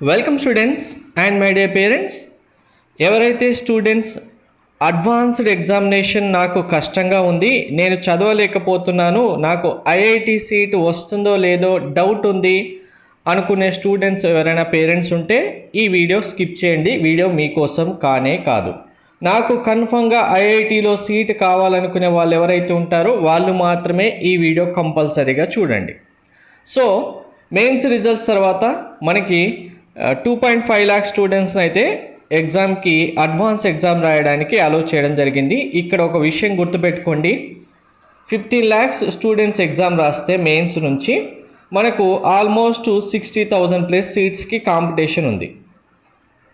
Welcome students and my dear parents. ఎవరైతే students advanced examination నాకు కష్టంగా ఉంది, నేను చదవలేకపోతున్నాను, నాకు ఐఐటి సీట్ వస్తుందో లేదో డౌట్ ఉంది అనుకునే స్టూడెంట్స్ ఎవరైనా పేరెంట్స్ ఉంటే ఈ వీడియో స్కిప్ చేయండి. వీడియో మీకోసం కానే కాదు. నాకు కన్ఫర్మ్గా ఐఐటిలో సీట్ కావాలనుకునే వాళ్ళు ఎవరైతే ఉంటారో వాళ్ళు మాత్రమే ఈ వీడియో కంపల్సరీగా చూడండి. సో మెయిన్స్ రిజల్ట్స్ తర్వాత మనకి 2.5 lakh స్టూడెంట్స్ అయితే ఎగ్జామ్కి అడ్వాన్స్ ఎగ్జామ్ రాయడానికి అలో చేయడం జరిగింది. ఇక్కడ ఒక విషయం గుర్తుపెట్టుకోండి, 15 lakhs స్టూడెంట్స్ ఎగ్జామ్ రాస్తే మెయిన్స్ నుంచి మనకు ఆల్మోస్ట్ 60,000 ప్లస్ సీట్స్కి కాంపిటీషన్ ఉంది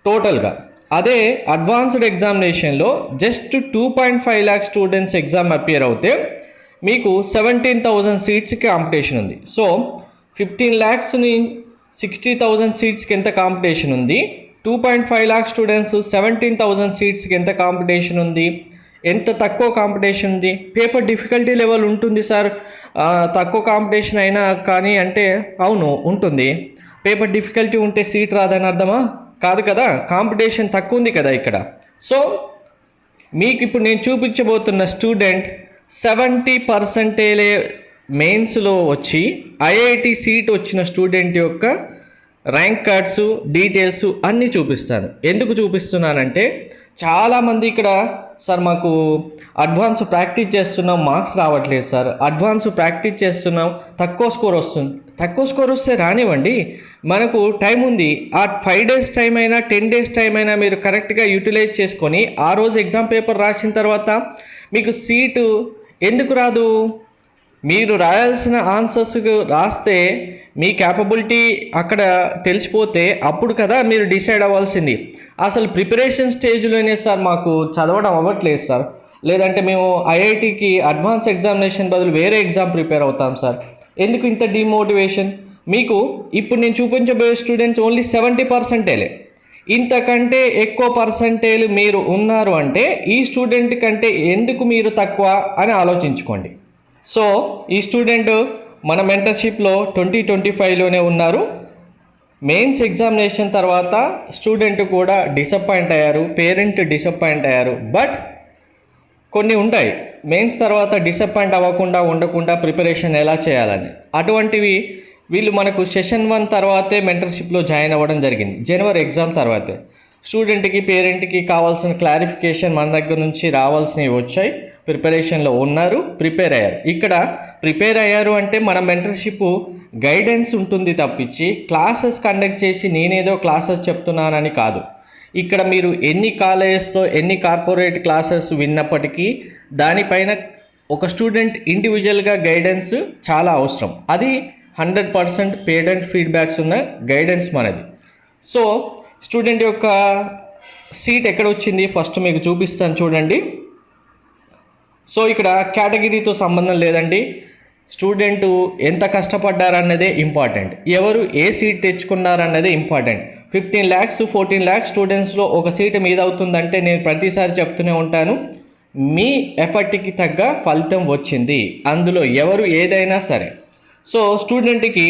టోటల్గా. అదే అడ్వాన్స్డ్ ఎగ్జామినేషన్లో just 2.5 lakh students exam appear అవుతే మీకు 17,000 సీట్స్కి కాంపిటీషన్ ఉంది. సో 15 lakhsని 60,000 సీట్స్కి ఎంత కాంపిటీషన్ ఉంది, 2.5 lakh స్టూడెంట్స్ 17,000 సీట్స్కి ఎంత కాంపిటీషన్ ఉంది, ఎంత తక్కువ కాంపిటీషన్ ఉంది. పేపర్ డిఫికల్టీ లెవెల్ ఉంటుంది సార్, తక్కువ కాంపిటీషన్ అయినా కానీ అంటే అవును ఉంటుంది. పేపర్ డిఫికల్టీ ఉంటే సీట్ రాదని అర్థమా? కాదు కదా, కాంపిటీషన్ తక్కువ ఉంది కదా ఇక్కడ. సో మీకు ఇప్పుడు నేను చూపించబోతున్న స్టూడెంట్ 70% మెయిన్స్లో వచ్చి ఐఐటి సీట్ వచ్చిన స్టూడెంట్ యొక్క ర్యాంక్ కార్డ్స్ డీటెయిల్స్ అన్నీ చూపిస్తాను. ఎందుకు చూపిస్తున్నానంటే చాలామంది ఇక్కడ సార్ మాకు అడ్వాన్స్ ప్రాక్టీస్ చేస్తున్నాం, మార్క్స్ రావట్లేదు సార్, అడ్వాన్స్ ప్రాక్టీస్ చేస్తున్నాం, తక్కువ స్కోర్ వస్తుంది. తక్కువ స్కోర్ వస్తే రానివ్వండి, మనకు టైం ఉంది. ఆ 5 days టైం అయినా 10 days టైం అయినా మీరు కరెక్ట్గా యూటిలైజ్ చేసుకొని ఆ రోజు ఎగ్జామ్ పేపర్ రాసిన తర్వాత మీకు సీటు ఎందుకు రాదు? మీరు రాయాల్సిన ఆన్సర్స్ రాస్తే మీ క్యాపబిలిటీ అక్కడ తెలిసిపోతే అప్పుడు కదా మీరు డిసైడ్ అవ్వాల్సింది. అసలు ప్రిపరేషన్ స్టేజ్లోనే సార్ మాకు చదవడం అవ్వట్లేదు సార్, లేదంటే మేము ఐఐటికి అడ్వాన్స్ ఎగ్జామినేషన్ బదులు వేరే ఎగ్జామ్ ప్రిపేర్ అవుతాం సార్, ఎందుకు ఇంత డిమోటివేషన్? మీకు ఇప్పుడు నేను చూపించబోయే స్టూడెంట్స్ ఓన్లీ 70%. ఇంతకంటే ఎక్కువ పర్సంటేజ్ మీరు ఉన్నారు అంటే ఈ స్టూడెంట్ కంటే ఎందుకు మీరు తక్కువ అని ఆలోచించుకోండి. సో ఈ స్టూడెంట్ మన మెంటర్షిప్లో 2025లోనే ఉన్నారు. మెయిన్స్ ఎగ్జామినేషన్ తర్వాత స్టూడెంట్ కూడా డిసప్పాయింట్ అయ్యారు, పేరెంట్ డిసప్పాయింట్ అయ్యారు. బట్ కొన్ని ఉంటాయి మెయిన్స్ తర్వాత డిసప్పాయింట్ అవ్వకుండా ఉండకుండా ప్రిపరేషన్ ఎలా చేయాలని, అటువంటివి వీళ్ళు మనకు సెషన్ 1 తర్వాతే మెంటర్షిప్లో జాయిన్ అవ్వడం జరిగింది. జనవరి ఎగ్జామ్ తర్వాతే స్టూడెంట్కి పేరెంట్కి కావాల్సిన క్లారిఫికేషన్ మన దగ్గర నుంచి రావాల్సినవి వచ్చాయి. ప్రిపరేషన్లో ఉన్నారు, ప్రిపేర్ అయ్యారు. ఇక్కడ ప్రిపేర్ అయ్యారు అంటే మన మెంటర్షిప్ గైడెన్స్ ఉంటుంది తప్పించి క్లాసెస్ కండక్ట్ చేసి నేనేదో క్లాసెస్ చెప్తున్నానని కాదు. ఇక్కడ మీరు ఎన్ని కాలేజెస్లో ఎన్ని కార్పొరేట్ క్లాసెస్ విన్నప్పటికీ దానిపైన ఒక స్టూడెంట్ ఇండివిజువల్గా గైడెన్స్ చాలా అవసరం. అది 100% పేరెంట్ ఫీడ్బ్యాక్స్ ఉన్న గైడెన్స్ మనది. సో స్టూడెంట్ యొక్క సీట్ ఎక్కడ వచ్చింది ఫస్ట్ మీకు చూపిస్తాను చూడండి. సో ఇక్కడ కేటగిరీతో సంబంధం లేదండి, స్టూడెంట్ ఎంత కష్టపడ్డారన్నదే ఇంపార్టెంట్, ఎవరు ఏ సీట్ తెచ్చుకున్నారన్నదే ఇంపార్టెంట్. 15 lakhs 14 lakhs స్టూడెంట్స్లో ఒక సీటు మీద అవుతుందంటే నేను ప్రతిసారి చెప్తూనే ఉంటాను, మీ ఎఫర్ట్కి తగ్గ ఫలితం వచ్చింది, అందులో ఎవరు ఏదైనా సరే. సో స్టూడెంట్కి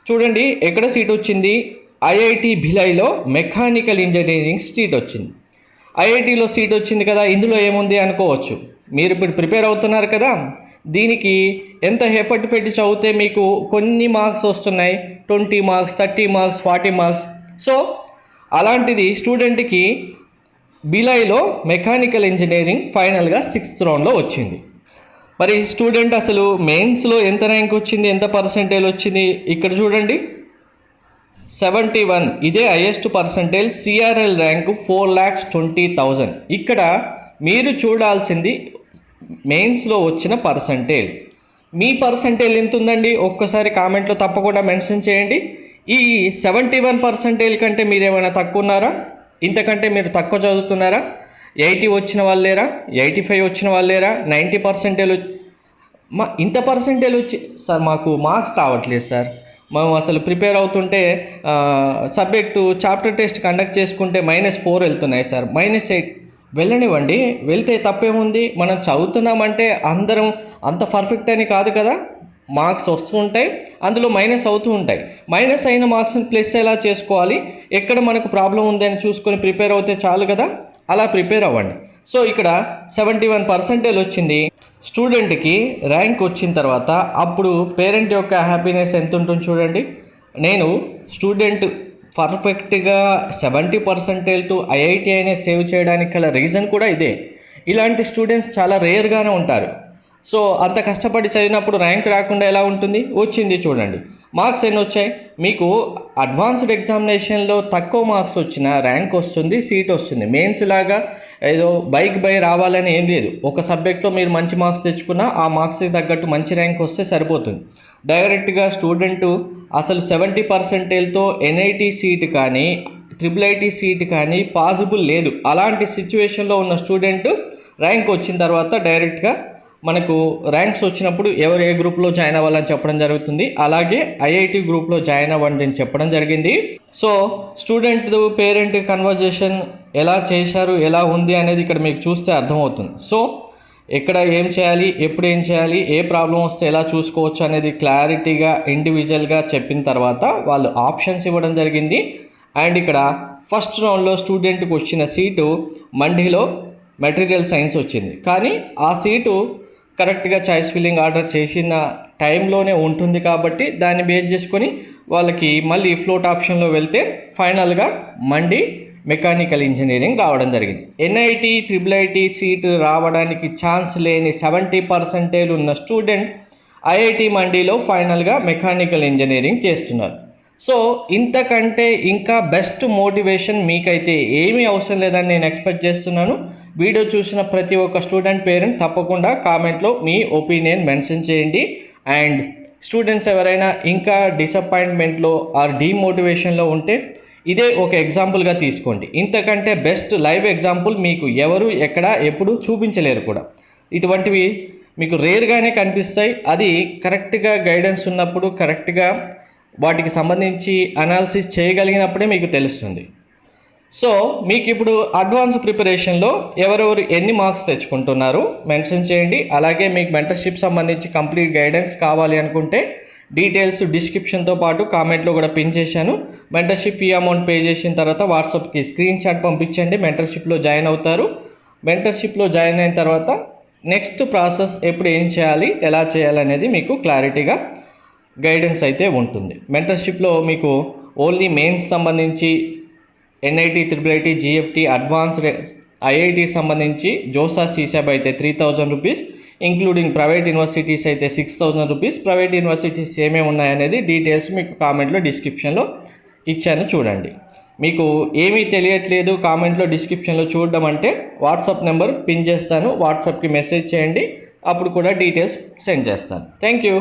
చూడండి ఎక్కడ సీట్ వచ్చింది, ఐఐటి భిలైలో మెకానికల్ ఇంజనీరింగ్ సీట్ వచ్చింది. ఐఐటిలో సీట్ వచ్చింది కదా, ఇందులో ఏముంది అనుకోవచ్చు. మీరు ఇప్పుడు ప్రిపేర్ అవుతున్నారు కదా, దీనికి ఎంత ఎఫర్ట్ పెట్టి చదివితే మీకు కొన్ని మార్క్స్ వస్తున్నాయి, 20 marks 30 marks 40 marks. సో అలాంటిది స్టూడెంట్కి బిలైలో మెకానికల్ ఇంజనీరింగ్ ఫైనల్గా 6th roundలో వచ్చింది. మరి స్టూడెంట్ అసలు మెయిన్స్లో ఎంత ర్యాంక్ వచ్చింది, ఎంత పర్సంటేజ్ వచ్చింది ఇక్కడ చూడండి, 71. ఇదే హైయెస్ట్ పర్సంటేజ్. CRL rank 4,20,000. ఇక్కడ మీరు చూడాల్సింది మెయిన్స్లో వచ్చిన పర్సంటేజ్. మీ పర్సంటేజ్ ఎంత ఉందండి ఒక్కసారి కామెంట్లో తప్పకుండా మెన్షన్ చేయండి. ఈ 71% కంటే మీరు ఏమైనా తక్కువ ఉన్నారా? ఇంతకంటే మీరు తక్కువ చదువుతున్నారా? 80 వచ్చిన వాళ్ళు లేరా? 85 వచ్చిన వాళ్ళు లేరా? 90% ఇంత పర్సంటేజ్ వచ్చి సార్ మాకు మార్క్స్ రావట్లేదు సార్, మేము అసలు ప్రిపేర్ అవుతుంటే సబ్జెక్టు చాప్టర్ టెస్ట్ కండక్ట్ చేసుకుంటే -4 వెళ్తున్నాయి సార్, -8. వెళ్ళనివ్వండి, వెళ్తే తప్పేముంది, మనం చదువుతున్నామంటే అందరం అంత పర్ఫెక్ట్ అని కాదు కదా. మార్క్స్ వస్తూ ఉంటాయి, అందులో మైనస్ అవుతూ ఉంటాయి. మైనస్ అయిన మార్క్స్ని ప్లస్ ఎలా చేసుకోవాలి, ఎక్కడ మనకు ప్రాబ్లం ఉందని చూసుకొని ప్రిపేర్ అవుతే చాలు కదా, అలా ప్రిపేర్ అవ్వండి. సో ఇక్కడ 71% వచ్చింది. స్టూడెంట్కి ర్యాంక్ వచ్చిన తర్వాత అప్పుడు పేరెంట్ యొక్క హ్యాపీనెస్ ఎంత ఉంటుంది చూడండి. నేను స్టూడెంట్ పర్ఫెక్ట్గా 70% ఐఐటి అయినా సేవ్ చేయడానికి గల రీజన్ కూడా ఇదే. ఇలాంటి స్టూడెంట్స్ చాలా రేర్గానే ఉంటారు. సో అంత కష్టపడి చదివినప్పుడు ర్యాంక్ రాకుండా ఎలా ఉంటుంది, వచ్చింది చూడండి. మార్క్స్ ఎన్ని వచ్చాయి మీకు, అడ్వాన్స్డ్ ఎగ్జామినేషన్లో తక్కువ మార్క్స్ వచ్చినా ర్యాంక్ వస్తుంది, సీట్ వస్తుంది. మెయిన్స్ లాగా ఏదో బైక్ బై రావాలని ఏం లేదు. ఒక సబ్జెక్ట్లో మీరు మంచి మార్క్స్ తెచ్చుకున్నా ఆ మార్క్స్కి తగ్గట్టు మంచి ర్యాంక్ వస్తే సరిపోతుంది. డైరెక్ట్గా స్టూడెంటు అసలు 70%తో ఎన్ఐటి సీట్ కానీ ట్రిపుల్ సీట్ కానీ పాసిబుల్ లేదు. అలాంటి సిచ్యువేషన్లో ఉన్న స్టూడెంట్ ర్యాంక్ వచ్చిన తర్వాత డైరెక్ట్గా మనకు ర్యాంక్స్ వచ్చినప్పుడు ఎవరు ఏ గ్రూప్లో జాయిన్ అవ్వాలని చెప్పడం జరుగుతుంది. అలాగే ఐఐటి గ్రూప్లో జాయిన్ అవ్వండి అని చెప్పడం జరిగింది. సో స్టూడెంట్ పేరెంట్ కన్వర్జేషన్ ఎలా చేశారు, ఎలా ఉంది అనేది ఇక్కడ మీకు చూస్తే అర్థమవుతుంది. సో ఎక్కడ ఏం చేయాలి, ఎప్పుడు ఏం చేయాలి, ఏ ప్రాబ్లం వస్తే ఎలా చూసుకోవచ్చు అనేది క్లారిటీగా ఇండివిజువల్గా చెప్పిన తర్వాత వాళ్ళు ఆప్షన్స్ ఇవ్వడం జరిగింది. అండ్ ఇక్కడ ఫస్ట్ రౌండ్లో స్టూడెంట్కి వచ్చిన సీటు మండీలో మెటీరియల్ సైన్స్ వచ్చింది. కానీ ఆ సీటు కరెక్ట్గా చాయిస్ ఫిల్లింగ్ ఆర్డర్ చేసిన టైంలోనే ఉంటుంది కాబట్టి దాన్ని బేస్ చేసుకొని వాళ్ళకి మళ్ళీ ఫ్లోట్ ఆప్షన్లో వెళ్తే ఫైనల్గా మండి మెకానికల్ ఇంజనీరింగ్ రావడం జరిగింది. ఎన్ఐటి ట్రిపుల్ ఐటి సీటు రావడానికి ఛాన్స్ లేని 70% ఉన్న స్టూడెంట్ ఐఐటి మండీలో ఫైనల్గా మెకానికల్ ఇంజనీరింగ్ చేస్తున్నారు. సో ఇంతకంటే ఇంకా బెస్ట్ మోటివేషన్ మీకైతే ఏమీ అవసరం లేదని నేను ఎక్స్పెక్ట్ చేస్తున్నాను. వీడియో చూసిన ప్రతి ఒక్క స్టూడెంట్ పేరెంట్ తప్పకుండా కామెంట్లో మీ ఒపీనియన్ మెన్షన్ చేయండి. అండ్ స్టూడెంట్స్ ఎవరైనా ఇంకా డిసప్పాయింట్మెంట్లో ఆర్ డీమోటివేషన్లో ఉంటే ఇదే ఒక ఎగ్జాంపుల్గా తీసుకోండి. ఇంతకంటే బెస్ట్ లైవ్ ఎగ్జాంపుల్ మీకు ఎవరు ఎక్కడ ఎప్పుడు చూపించలేరు కూడా. ఇటువంటివి మీకు రేర్గానే కనిపిస్తాయి. అది కరెక్ట్గా గైడెన్స్ ఉన్నప్పుడు, కరెక్ట్గా వాటికి సంబంధించి అనాలిసిస్ చేయగలిగినప్పుడే మీకు తెలుస్తుంది. సో మీకు ఇప్పుడు అడ్వాన్స్ ప్రిపరేషన్లో ఎవరెవరు ఎన్ని మార్క్స్ తెచ్చుకుంటున్నారు మెన్షన్ చేయండి. అలాగే మీకు మెంటర్షిప్ సంబంధించి కంప్లీట్ గైడెన్స్ కావాలి అనుకుంటే డీటెయిల్స్ డిస్క్రిప్షన్తో పాటు కామెంట్లో కూడా పిన్ చేశాను. మెంటర్షిప్ ఫీ అమౌంట్ పే చేసిన తర్వాత వాట్సాప్కి స్క్రీన్ షాట్ పంపించండి. మెంటర్షిప్లో జాయిన్ అవుతారు. మెంటర్షిప్లో జాయిన్ అయిన తర్వాత నెక్స్ట్ ప్రాసెస్ ఎప్పుడు ఏం చేయాలి, ఎలా చేయాలి అనేది మీకు క్లారిటీగా గైడెన్స్ అయితే ఉంటుంది. మెంటర్షిప్లో మీకు ఓన్లీ మెయిన్స్ సంబంధించి NIT triple IT జిఎఫ్టి advanced IIT సంబంధించి జోసా సీసాబ్ అయితే 3000 రూపీస్, ఇంక్లూడింగ్ ప్రైవేట్ యూనివర్సిటీస్ అయితే 6000 రూపీస్. ప్రైవేట్ యూనివర్సిటీస్ ఏమేమి ఉన్నాయనేది డీటెయిల్స్ మీకు కామెంట్లో డిస్క్రిప్షన్లో ఇచ్చాను చూడండి. మీకు ఏమీ తెలియట్లేదు కామెంట్లో డిస్క్రిప్షన్లో చూడడం అంటే వాట్సాప్ నెంబర్ పిన్ చేస్తాను, వాట్సాప్కి మెసేజ్ చేయండి, అప్పుడు కూడా డీటెయిల్స్ సెండ్ చేస్తాను. Thank you.